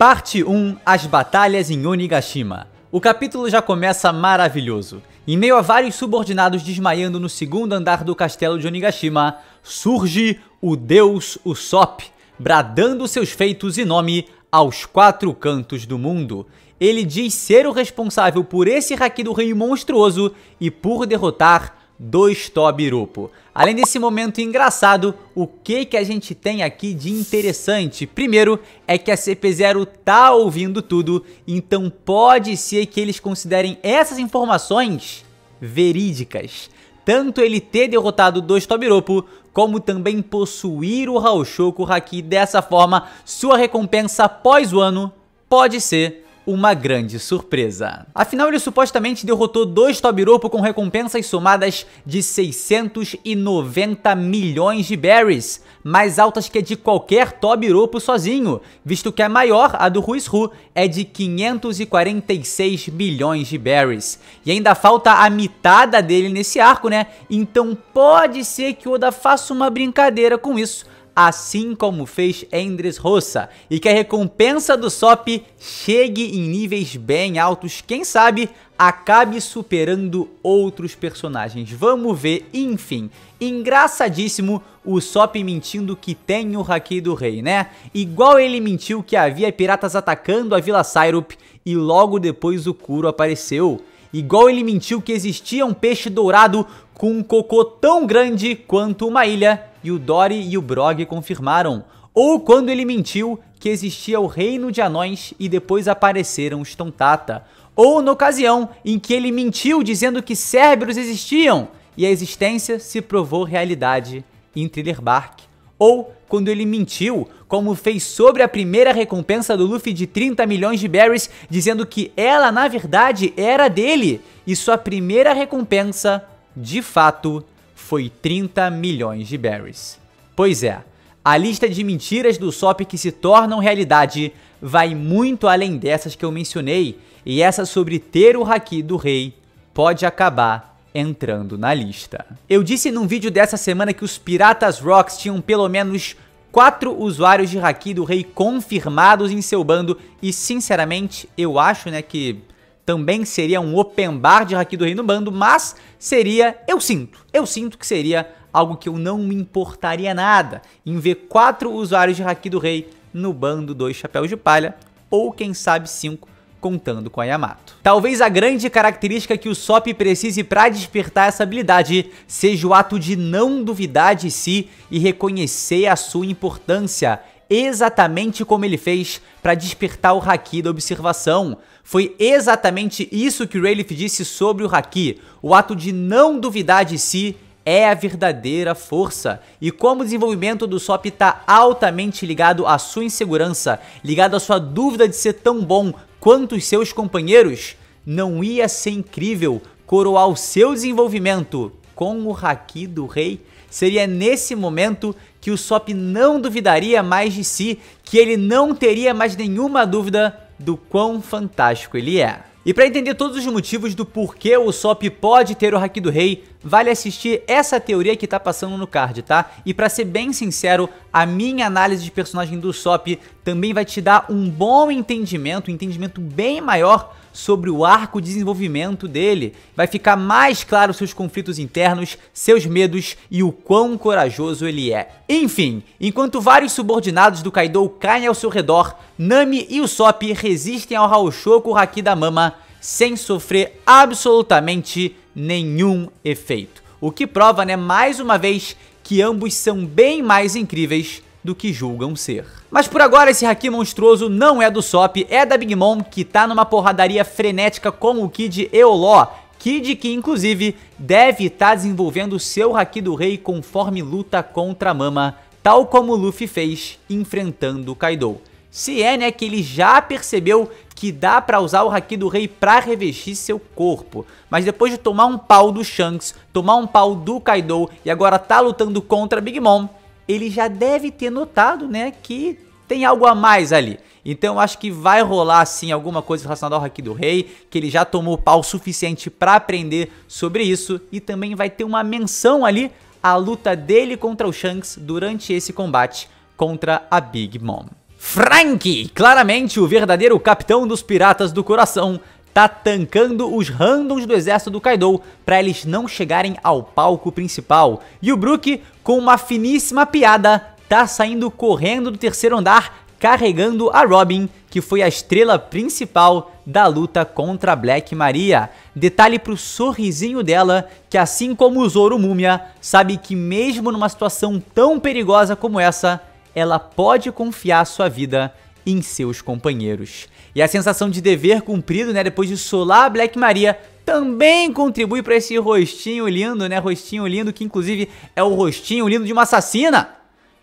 Parte 1, as batalhas em Onigashima. O capítulo já começa maravilhoso. Em meio a vários subordinados desmaiando no segundo andar do castelo de Onigashima, surge o deus Usopp, bradando seus feitos e nome aos quatro cantos do mundo. Ele diz ser o responsável por esse haki do rei monstruoso e por derrotar 2 Tobiropo. Além desse momento engraçado, o que a gente tem aqui de interessante? Primeiro é que a CP0 tá ouvindo tudo, então pode ser que eles considerem essas informações verídicas. Tanto ele ter derrotado 2 Tobiropo, como também possuir o Haoshoku Haki. Dessa forma, sua recompensa após o ano pode ser uma grande surpresa. Afinal, ele supostamente derrotou 2 Tobiropo com recompensas somadas de 690 milhões de berries, mais altas que a de qualquer Tobiropo sozinho, visto que a maior, a do Ruishu, é de 546 milhões de berries. E ainda falta a mitada dele nesse arco, né? Então pode ser que o Oda faça uma brincadeira com isso, assim como fez Dressrosa, e que a recompensa do Usopp chegue em níveis bem altos, quem sabe acabe superando outros personagens. Vamos ver. Enfim, engraçadíssimo o Usopp mentindo que tem o haki do rei, né? Igual ele mentiu que havia piratas atacando a Vila Syrup e logo depois o Kuro apareceu. Igual ele mentiu que existia um peixe dourado com um cocô tão grande quanto uma ilha, e o Dory e o Brog confirmaram. Ou quando ele mentiu que existia o reino de anões e depois apareceram os Tontata. Ou na ocasião em que ele mentiu dizendo que Cerberus existiam e a existência se provou realidade em Thriller Bark. Ou quando ele mentiu, como fez sobre a primeira recompensa do Luffy de 30 milhões de berries, dizendo que ela na verdade era dele e sua primeira recompensa, de fato, foi 30 milhões de berries. Pois é, a lista de mentiras do Usopp que se tornam realidade vai muito além dessas que eu mencionei, e essa sobre ter o haki do rei pode acabar entrando na lista. Eu disse num vídeo dessa semana que os Piratas Rocks tinham pelo menos 4 usuários de haki do rei confirmados em seu bando, e sinceramente eu acho, né, que também seria um open bar de haki do rei no bando, mas seria, eu sinto que seria algo que eu não me importaria nada em ver 4 usuários de haki do rei no bando 2 Chapéus de Palha, ou quem sabe 5 contando com a Yamato. Talvez a grande característica que o Usopp precise para despertar essa habilidade seja o ato de não duvidar de si e reconhecer a sua importância, exatamente como ele fez para despertar o haki da observação. Foi exatamente isso que o Rayleigh disse sobre o haki. O ato de não duvidar de si é a verdadeira força. E como o desenvolvimento do Usopp está altamente ligado à sua insegurança, ligado à sua dúvida de ser tão bom quanto os seus companheiros, não ia ser incrível coroar o seu desenvolvimento com o haki do rei? Seria nesse momento que o Usopp não duvidaria mais de si, que ele não teria mais nenhuma dúvida do quão fantástico ele é. E para entender todos os motivos do porquê o Usopp pode ter o haki do rei, vale assistir essa teoria que tá passando no card, tá? E para ser bem sincero, a minha análise de personagem do Usopp também vai te dar um bom entendimento, um entendimento bem maior sobre o arco de desenvolvimento dele. Vai ficar mais claro seus conflitos internos, seus medos e o quão corajoso ele é. Enfim, enquanto vários subordinados do Kaido caem ao seu redor, Nami e Usopp resistem ao Haoshoku Haki da Mama sem sofrer absolutamente nenhum efeito. O que prova, né, mais uma vez, que ambos são bem mais incríveis do que julgam ser. Mas por agora esse haki monstruoso não é do Usopp, é da Big Mom, que tá numa porradaria frenética com o Kid Eoló. Kid que inclusive deve estar desenvolvendo seu haki do rei conforme luta contra a Mama, tal como o Luffy fez enfrentando o Kaido. Se é, né, que ele já percebeu que dá pra usar o haki do rei pra revestir seu corpo, mas depois de tomar um pau do Shanks, tomar um pau do Kaido e agora tá lutando contra a Big Mom, ele já deve ter notado, né, que tem algo a mais ali. Então eu acho que vai rolar sim alguma coisa relacionada ao haki do rei, que ele já tomou pau suficiente pra aprender sobre isso, e também vai ter uma menção ali à luta dele contra o Shanks durante esse combate contra a Big Mom. Franky, claramente o verdadeiro capitão dos Piratas do Coração, tá tancando os randoms do exército do Kaido pra eles não chegarem ao palco principal. E o Brook, com uma finíssima piada, tá saindo correndo do terceiro andar, carregando a Robin, que foi a estrela principal da luta contra a Black Maria. Detalhe pro sorrisinho dela, que assim como o Zoro Múmia, sabe que mesmo numa situação tão perigosa como essa, ela pode confiar sua vida em seus companheiros. E a sensação de dever cumprido, né, depois de solar a Black Maria, também contribui para esse rostinho lindo, né, rostinho lindo, que inclusive é o rostinho lindo de uma assassina.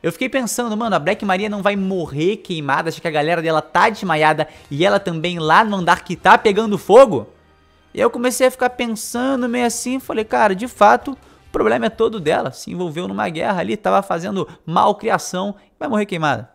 Eu fiquei pensando, mano, a Black Maria não vai morrer queimada, acho que a galera dela tá desmaiada e ela também lá no andar que tá pegando fogo? E eu comecei a ficar pensando meio assim, falei, cara, de fato, o problema é todo dela, se envolveu numa guerra ali, tava fazendo malcriação, vai morrer queimada.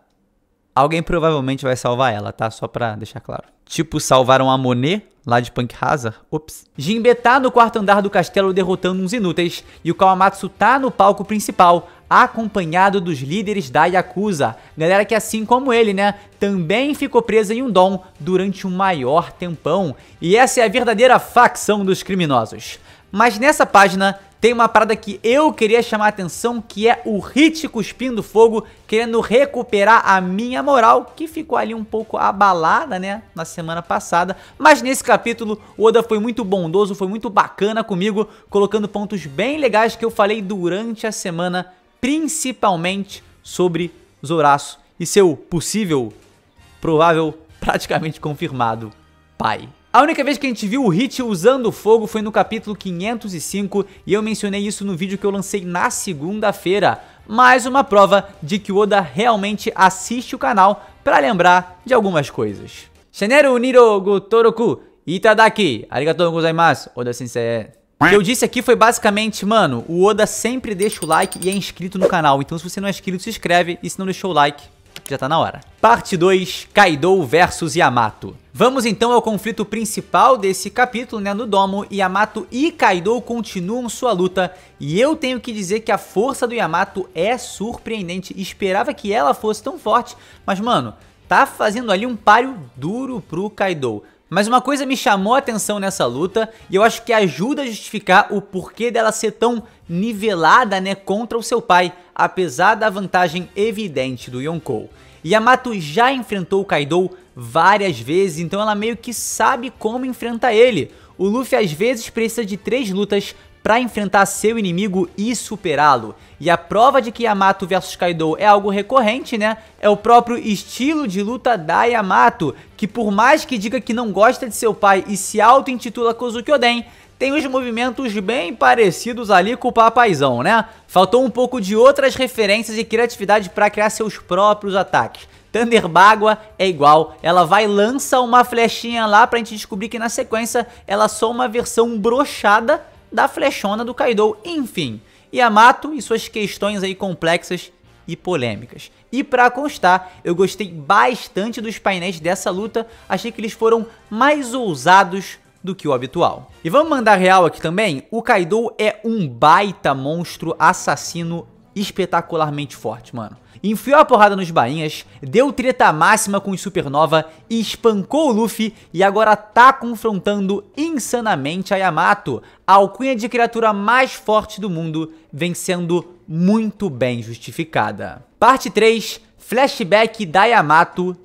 Alguém provavelmente vai salvar ela, tá? Só pra deixar claro. Tipo, salvaram a Monet, lá de Punk Hazard. Ops. Jinbe tá no quarto andar do castelo derrotando uns inúteis. E o Kawamatsu tá no palco principal, acompanhado dos líderes da Yakuza. Galera que, assim como ele, né, também ficou presa em um dom durante um maior tempão. E essa é a verdadeira facção dos criminosos. Mas nessa página tem uma parada que eu queria chamar a atenção, que é o Hit cuspindo fogo, querendo recuperar a minha moral, que ficou ali um pouco abalada, né, na semana passada. Mas nesse capítulo, o Oda foi muito bondoso, foi muito bacana comigo, colocando pontos bem legais que eu falei durante a semana, principalmente sobre Zoraço e seu possível, provável, praticamente confirmado pai. A única vez que a gente viu o Hit usando fogo foi no capítulo 505 e eu mencionei isso no vídeo que eu lancei na segunda-feira. Mais uma prova de que o Oda realmente assiste o canal para lembrar de algumas coisas. Shineru Niro Gotoroku Itadaki Arigatou gozaimasu Oda Sensei. O que eu disse aqui foi basicamente, mano, o Oda sempre deixa o like e é inscrito no canal. Então se você não é inscrito, se inscreve e se não deixou o like, já tá na hora. Parte 2, Kaido versus Yamato. Vamos então ao conflito principal desse capítulo, né, no domo. Yamato e Kaido continuam sua luta e eu tenho que dizer que a força do Yamato é surpreendente. Esperava que ela fosse tão forte, mas mano, tá fazendo ali um páreo duro pro Kaido. Mas uma coisa me chamou a atenção nessa luta e eu acho que ajuda a justificar o porquê dela ser tão nivelada, né, contra o seu pai, apesar da vantagem evidente do Yonkou. Yamato já enfrentou o Kaido várias vezes, então ela meio que sabe como enfrentar ele. O Luffy às vezes precisa de 3 lutas para enfrentar seu inimigo e superá-lo. E a prova de que Yamato vs Kaido é algo recorrente, né, é o próprio estilo de luta da Yamato, que por mais que diga que não gosta de seu pai e se auto-intitula Kozuki Oden, tem os movimentos bem parecidos ali com o papaizão, né? Faltou um pouco de outras referências e criatividade para criar seus próprios ataques. Thunder Bagua é igual, ela vai lança uma flechinha lá pra gente descobrir que na sequência ela é só uma versão brochada da flechona do Kaido. Enfim, Yamato e suas questões aí complexas e polêmicas. E pra constar, eu gostei bastante dos painéis dessa luta, achei que eles foram mais ousados do que o habitual. E vamos mandar real aqui também, o Kaido é um baita monstro assassino espetacularmente forte, mano. Enfiou a porrada nos bainhas, deu treta máxima com os Supernova, espancou o Luffy e agora tá confrontando insanamente a Yamato. A alcunha de criatura mais forte do mundo vem sendo muito bem justificada. Parte 3, flashback da Yamato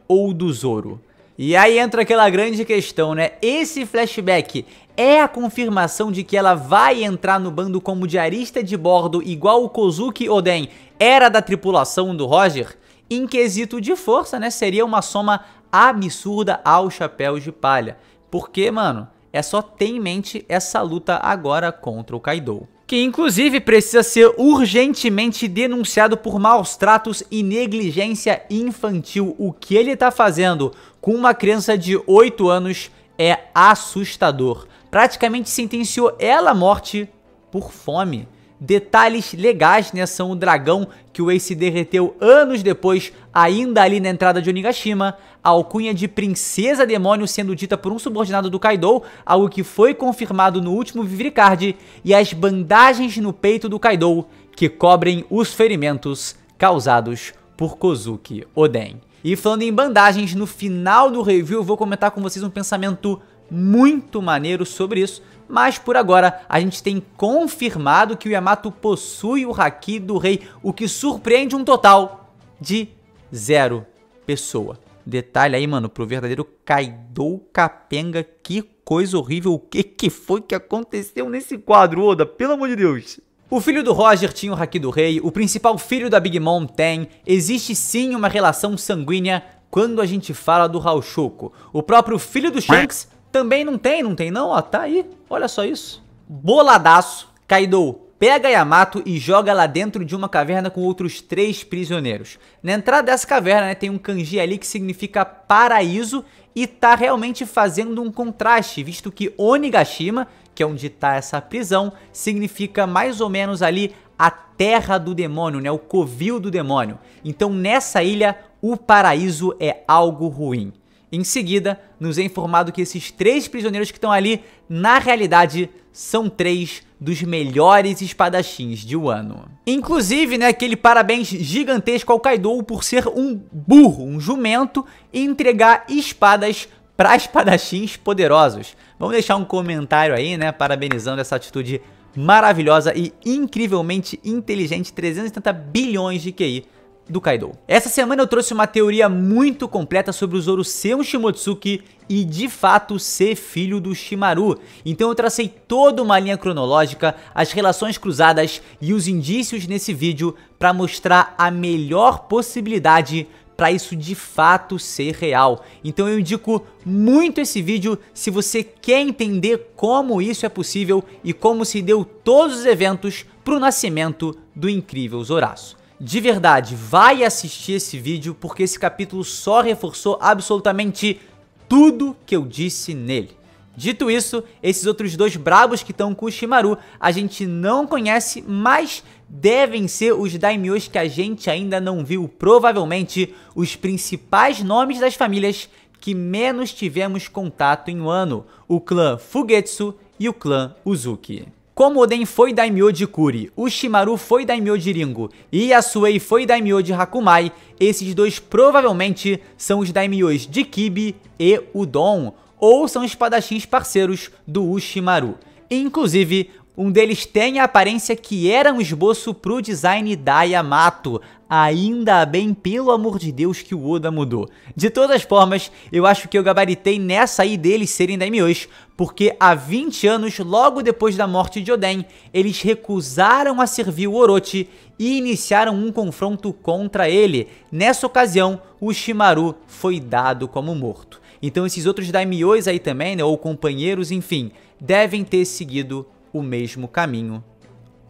ou do Zoro. E aí entra aquela grande questão, né? Esse flashback é a confirmação de que ela vai entrar no bando como diarista de bordo igual o Kozuki Oden era da tripulação do Roger? Em quesito de força, né? Seria uma soma absurda aos chapéus de palha. Porque, mano, é só ter em mente essa luta agora contra o Kaido, que inclusive precisa ser urgentemente denunciado por maus tratos e negligência infantil. O que ele tá fazendo com uma criança de 8 anos é assustador. Praticamente sentenciou ela à morte por fome. Detalhes legais, né, são o dragão que o Ace derreteu anos depois, ainda ali na entrada de Onigashima, a alcunha de Princesa Demônio sendo dita por um subordinado do Kaido, algo que foi confirmado no último Vivre Card, e as bandagens no peito do Kaido, que cobrem os ferimentos causados por Kozuki Oden. E falando em bandagens, no final do review eu vou comentar com vocês um pensamento muito maneiro sobre isso, mas por agora a gente tem confirmado que o Yamato possui o Haki do Rei, o que surpreende um total de 0 pessoa. Detalhe aí, mano, pro verdadeiro Kaido Capenga, que coisa horrível, o que foi que aconteceu nesse quadro, Oda, pelo amor de Deus. O filho do Roger tinha o Haki do Rei, o principal filho da Big Mom tem, existe sim uma relação sanguínea quando a gente fala do Haoshoku. O próprio filho do Shanks também não tem não? Ó, tá aí, olha só isso. Boladaço, Kaido pega Yamato e joga lá dentro de uma caverna com outros 3 prisioneiros. Na entrada dessa caverna, né, tem um kanji ali que significa paraíso e tá realmente fazendo um contraste, visto que Onigashima, que é onde tá essa prisão, significa mais ou menos ali a terra do demônio, né, o covil do demônio. Então nessa ilha, o paraíso é algo ruim. Em seguida, nos é informado que esses 3 prisioneiros que estão ali, na realidade, são 3 dos melhores espadachins de Wano. Inclusive, né, aquele parabéns gigantesco ao Kaido por ser um burro, um jumento, e entregar espadas para espadachins poderosos. Vamos deixar um comentário aí, né, parabenizando essa atitude maravilhosa e incrivelmente inteligente, 370 bilhões de QI do Kaido. Essa semana eu trouxe uma teoria muito completa sobre o Zoro ser um Shimotsuki e de fato ser filho do Shimaru. Então eu tracei toda uma linha cronológica, as relações cruzadas e os indícios nesse vídeo para mostrar a melhor possibilidade para isso de fato ser real. Então eu indico muito esse vídeo se você quer entender como isso é possível e como se deu todos os eventos para o nascimento do incrível Zoraço. De verdade, vai assistir esse vídeo porque esse capítulo só reforçou absolutamente tudo que eu disse nele. Dito isso, esses outros 2 brabos que estão com o Shimaru a gente não conhece, mas devem ser os daimyos que a gente ainda não viu, provavelmente os principais nomes das famílias que menos tivemos contato em Wano, o clã Fugetsu e o clã Uzuki. Como Oden foi daimyo de Kuri, o Shimaru foi daimyo de Ringo e Yasuei foi daimyo de Hakumai, esses 2 provavelmente são os daimyos de Kibi e Udon, ou são espadachins parceiros do Ushimaru. Inclusive, um deles tem a aparência que era um esboço pro design da Yamato. Ainda bem, pelo amor de Deus, que o Oda mudou. De todas as formas, eu acho que eu gabaritei nessa aí deles serem daimyos, porque há 20 anos, logo depois da morte de Oden, eles recusaram a servir o Orochi e iniciaram um confronto contra ele. Nessa ocasião, o Shimaru foi dado como morto. Então esses outros daimyos aí também, né, ou companheiros, enfim, devem ter seguido o mesmo caminho,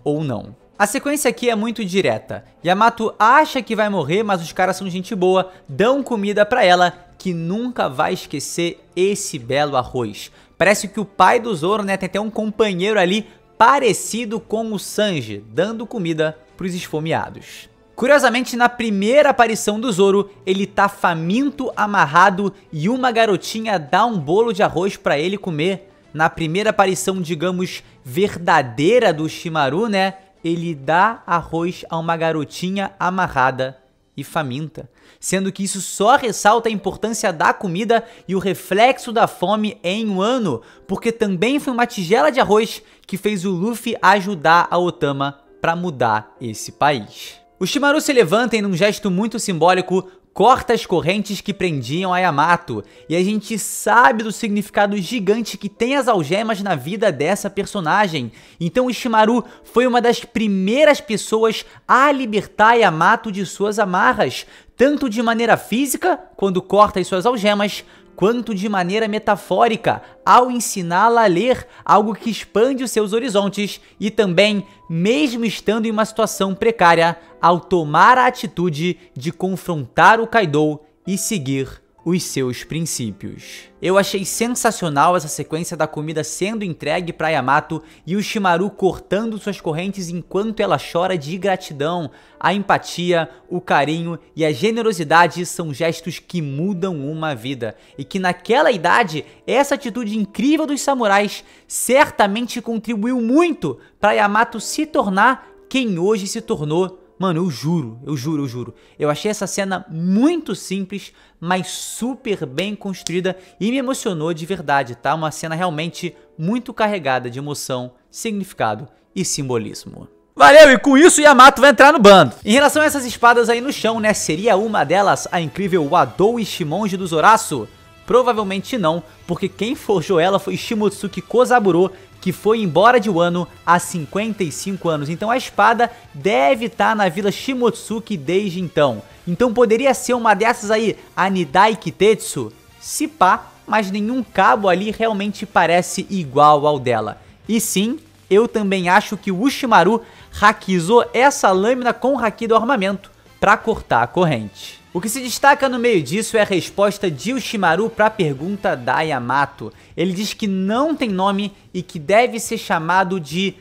ou não. A sequência aqui é muito direta. Yamato acha que vai morrer, mas os caras são gente boa, dão comida pra ela, que nunca vai esquecer esse belo arroz. Parece que o pai do Zoro, né, tem até um companheiro ali parecido com o Sanji, dando comida pros esfomeados. Curiosamente, na primeira aparição do Zoro, ele tá faminto, amarrado e uma garotinha dá um bolo de arroz pra ele comer. Na primeira aparição, digamos, verdadeira do Shimaru, né, ele dá arroz a uma garotinha amarrada e faminta. Sendo que isso só ressalta a importância da comida e o reflexo da fome em Wano, porque também foi uma tigela de arroz que fez o Luffy ajudar a Otama para mudar esse país. O Shimaru se levanta e num gesto muito simbólico, corta as correntes que prendiam a Yamato, e a gente sabe do significado gigante que tem as algemas na vida dessa personagem. Então o Shimaru foi uma das primeiras pessoas a libertar Yamato de suas amarras, tanto de maneira física, quando corta as suas algemas, quanto de maneira metafórica, ao ensiná-la a ler, algo que expande os seus horizontes, e também, mesmo estando em uma situação precária, ao tomar a atitude de confrontar o Kaido e seguir os seus princípios. Eu achei sensacional essa sequência da comida sendo entregue para Yamato e o Shimaru cortando suas correntes enquanto ela chora de gratidão. A empatia, o carinho e a generosidade são gestos que mudam uma vida, e que naquela idade, essa atitude incrível dos samurais certamente contribuiu muito para Yamato se tornar quem hoje se tornou, Mano, eu juro. Eu achei essa cena muito simples, mas super bem construída e me emocionou de verdade, tá? Uma cena realmente muito carregada de emoção, significado e simbolismo. Valeu, e com isso Yamato vai entrar no bando. Em relação a essas espadas aí no chão, né? Seria uma delas a incrível Wadou Ishimonji do Zorasu? Provavelmente não, porque quem forjou ela foi Shimotsuki Kozaburo, que foi embora de Wano há 55 anos. Então a espada deve estar na vila Shimotsuki desde então. Então poderia ser uma dessas aí, a Nidai Kitetsu? Se pá, mas nenhum cabo ali realmente parece igual ao dela. E sim, eu também acho que o Ushimaru hakizou essa lâmina com o haki do armamento para cortar a corrente. O que se destaca no meio disso é a resposta de Ushimaru para a pergunta da Yamato. Ele diz que não tem nome e que deve ser chamado de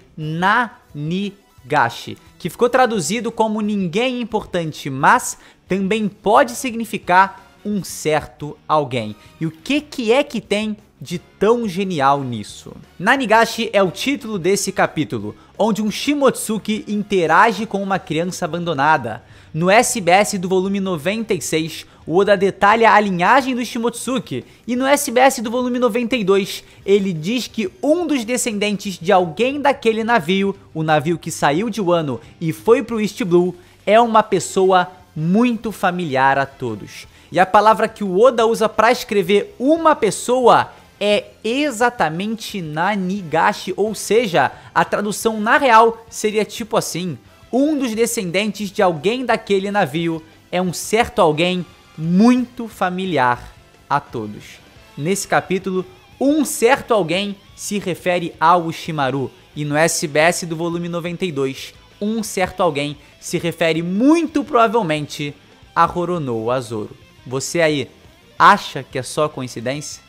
Nanigashi, que ficou traduzido como ninguém importante, mas também pode significar um certo alguém. E o que é que tem de tão genial nisso? Nanigashi é o título desse capítulo, onde um Shimotsuki interage com uma criança abandonada. No SBS do volume 96, o Oda detalha a linhagem do Shimotsuki, e no SBS do volume 92, ele diz que um dos descendentes de alguém daquele navio, o navio que saiu de Wano e foi pro East Blue, é uma pessoa muito familiar a todos. E a palavra que o Oda usa para escrever uma pessoa é exatamente Nanigashi, ou seja, a tradução na real seria tipo assim: um dos descendentes de alguém daquele navio é um certo alguém muito familiar a todos. Nesse capítulo, um certo alguém se refere ao Ushimaru, e no SBS do volume 92, um certo alguém se refere muito provavelmente a Roronoa Azoro. Você aí acha que é só coincidência?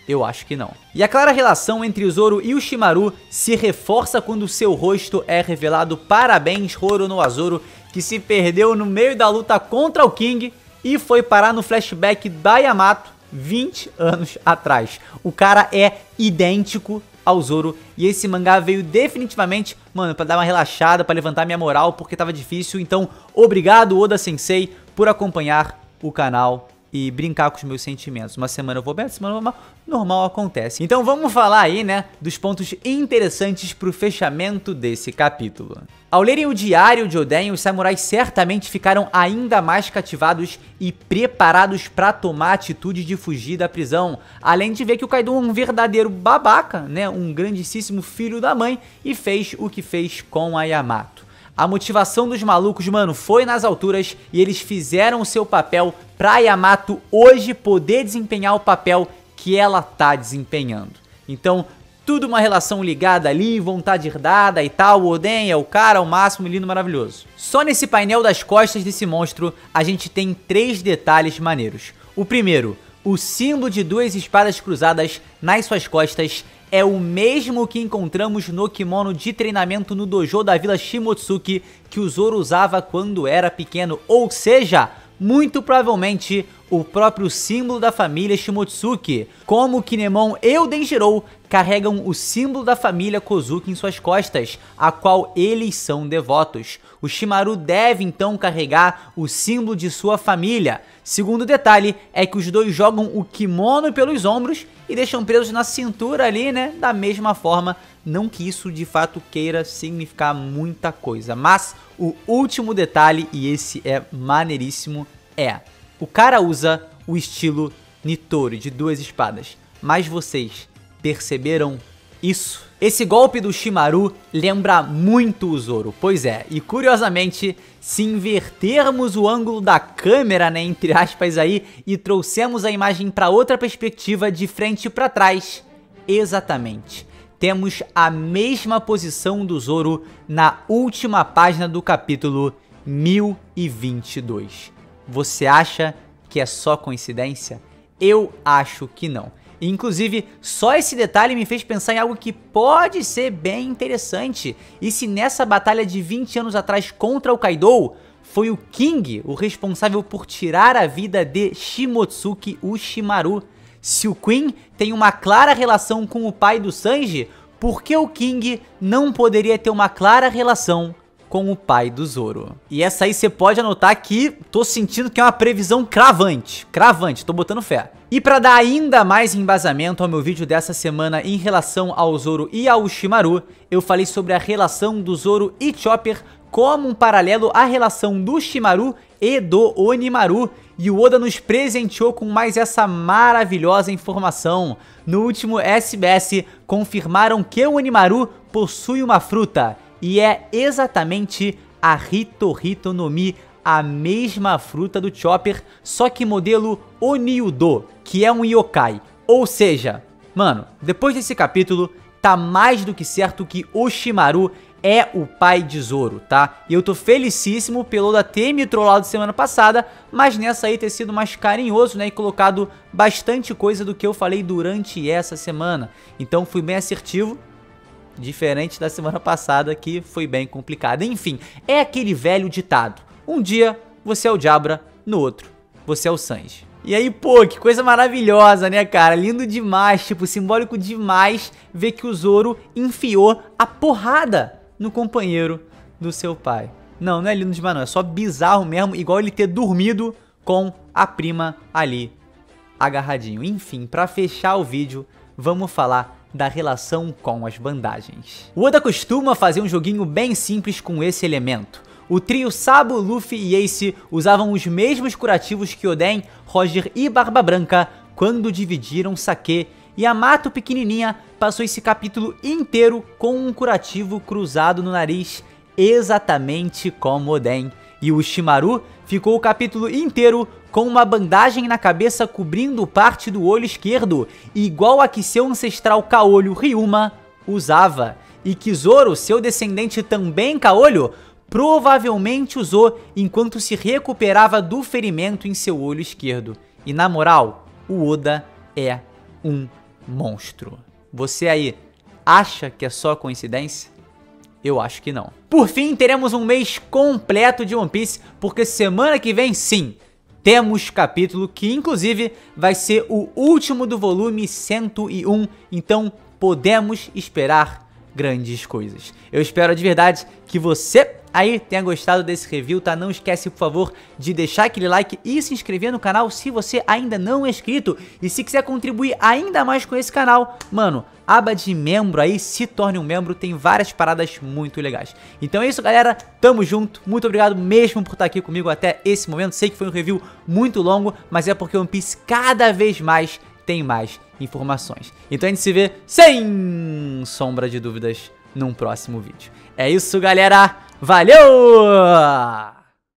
Eu acho que não. E a clara relação entre o Zoro e o Ushimaru se reforça quando seu rosto é revelado. Parabéns, Roronoa Azoro, que se perdeu no meio da luta contra o King e foi parar no flashback da Yamato 20 anos atrás. O cara é idêntico ao Zoro e esse mangá veio definitivamente, mano, pra dar uma relaxada, pra levantar minha moral, porque tava difícil. Então, obrigado, Oda Sensei, por acompanhar o canal e brincar com os meus sentimentos. Uma semana eu vou bem, semana normal acontece. Então vamos falar aí, né, dos pontos interessantes pro fechamento desse capítulo. Ao lerem o diário de Oden, os samurais certamente ficaram ainda mais cativados e preparados para tomar a atitude de fugir da prisão, além de ver que o Kaido é um verdadeiro babaca, né, um grandíssimo filho da mãe, e fez o que fez com a Yamato. A motivação dos malucos, mano, foi nas alturas e eles fizeram o seu papel pra Yamato hoje poder desempenhar o papel que ela tá desempenhando. Então, tudo uma relação ligada ali, vontade herdada e tal. O Oden é o cara, o máximo, lindo, maravilhoso. Só nesse painel das costas desse monstro, a gente tem 3 detalhes maneiros. O primeiro, o símbolo de 2 espadas cruzadas nas suas costas é o mesmo que encontramos no kimono de treinamento no dojo da vila Shimotsuki que o Zoro usava quando era pequeno, ou seja, muito provavelmente o próprio símbolo da família Shimotsuki, como o Kinemon e o Denjiro carregam o símbolo da família Kozuki em suas costas, a qual eles são devotos. O Shimaru deve então carregar o símbolo de sua família. Segundo detalhe é que os dois jogam o kimono pelos ombros e deixam presos na cintura ali, né, da mesma forma. Não que isso de fato queira significar muita coisa, mas o último detalhe, e esse é maneiríssimo, é: o cara usa o estilo Nitori de 2 espadas, mas vocês perceberam isso? Esse golpe do Shimaru lembra muito o Zoro, pois é, e curiosamente, se invertermos o ângulo da câmera, né, entre aspas aí, e trouxermos a imagem para outra perspectiva de frente para trás, exatamente, temos a mesma posição do Zoro na última página do capítulo 1022. Você acha que é só coincidência? Eu acho que não. Inclusive, só esse detalhe me fez pensar em algo que pode ser bem interessante. E se nessa batalha de 20 anos atrás contra o Kaido, foi o King o responsável por tirar a vida de Shimotsuki Ushimaru? Se o Queen tem uma clara relação com o pai do Sanji, por que o King não poderia ter uma clara relação com o pai do Zoro. E essa aí você pode anotar que tô sentindo que é uma previsão cravante. Cravante, tô botando fé. E para dar ainda mais embasamento ao meu vídeo dessa semana em relação ao Zoro e ao Orochimaru, eu falei sobre a relação do Zoro e Chopper como um paralelo à relação do Orochimaru e do Onimaru. E o Oda nos presenteou com mais essa maravilhosa informação. No último SBS, confirmaram que o Onimaru possui uma fruta, e é exatamente a Hito no Mi, a mesma fruta do Chopper, só que modelo Oniudo, que é um yokai. Ou seja, mano, depois desse capítulo, tá mais do que certo que Orochimaru é o pai de Zoro, tá? E eu tô felicíssimo pelo Oda ter me trollado semana passada, mas nessa aí ter sido mais carinhoso, né? E colocado bastante coisa do que eu falei durante essa semana. Então fui bem assertivo, diferente da semana passada que foi bem complicada. Enfim, é aquele velho ditado. Um dia você é o Jabra, no outro você é o Sanji. E aí, pô, que coisa maravilhosa, né, cara? Lindo demais, tipo, simbólico demais ver que o Zoro enfiou a porrada no companheiro do seu pai. Não, não é lindo demais não, é só bizarro mesmo, igual ele ter dormido com a prima ali, agarradinho. Enfim, pra fechar o vídeo, vamos falar da relação com as bandagens. O Oda costuma fazer um joguinho bem simples com esse elemento. O trio Sabo, Luffy e Ace usavam os mesmos curativos que Oden, Roger e Barba Branca quando dividiram Sake, e a Mato pequenininha passou esse capítulo inteiro com um curativo cruzado no nariz, exatamente como Oden. E o Orochimaru ficou o capítulo inteiro com uma bandagem na cabeça cobrindo parte do olho esquerdo, igual a que seu ancestral caolho Ryuma usava, e que Zoro, seu descendente também caolho, provavelmente usou enquanto se recuperava do ferimento em seu olho esquerdo. E na moral, o Oda é um monstro. Você aí acha que é só coincidência? Eu acho que não. Por fim, teremos um mês completo de One Piece, porque semana que vem, sim, temos capítulo que inclusive vai ser o último do volume 101, então podemos esperar grandes coisas. Eu espero de verdade que você aí tenha gostado desse review, tá? Não esquece, por favor, de deixar aquele like e se inscrever no canal se você ainda não é inscrito. E se quiser contribuir ainda mais com esse canal, mano, aba de membro aí, se torne um membro, tem várias paradas muito legais. Então é isso, galera, tamo junto, muito obrigado mesmo por estar aqui comigo até esse momento. Sei que foi um review muito longo, mas é porque One Piece cada vez mais tem mais informações. Então a gente se vê sem sombra de dúvidas num próximo vídeo. É isso, galera, valeu!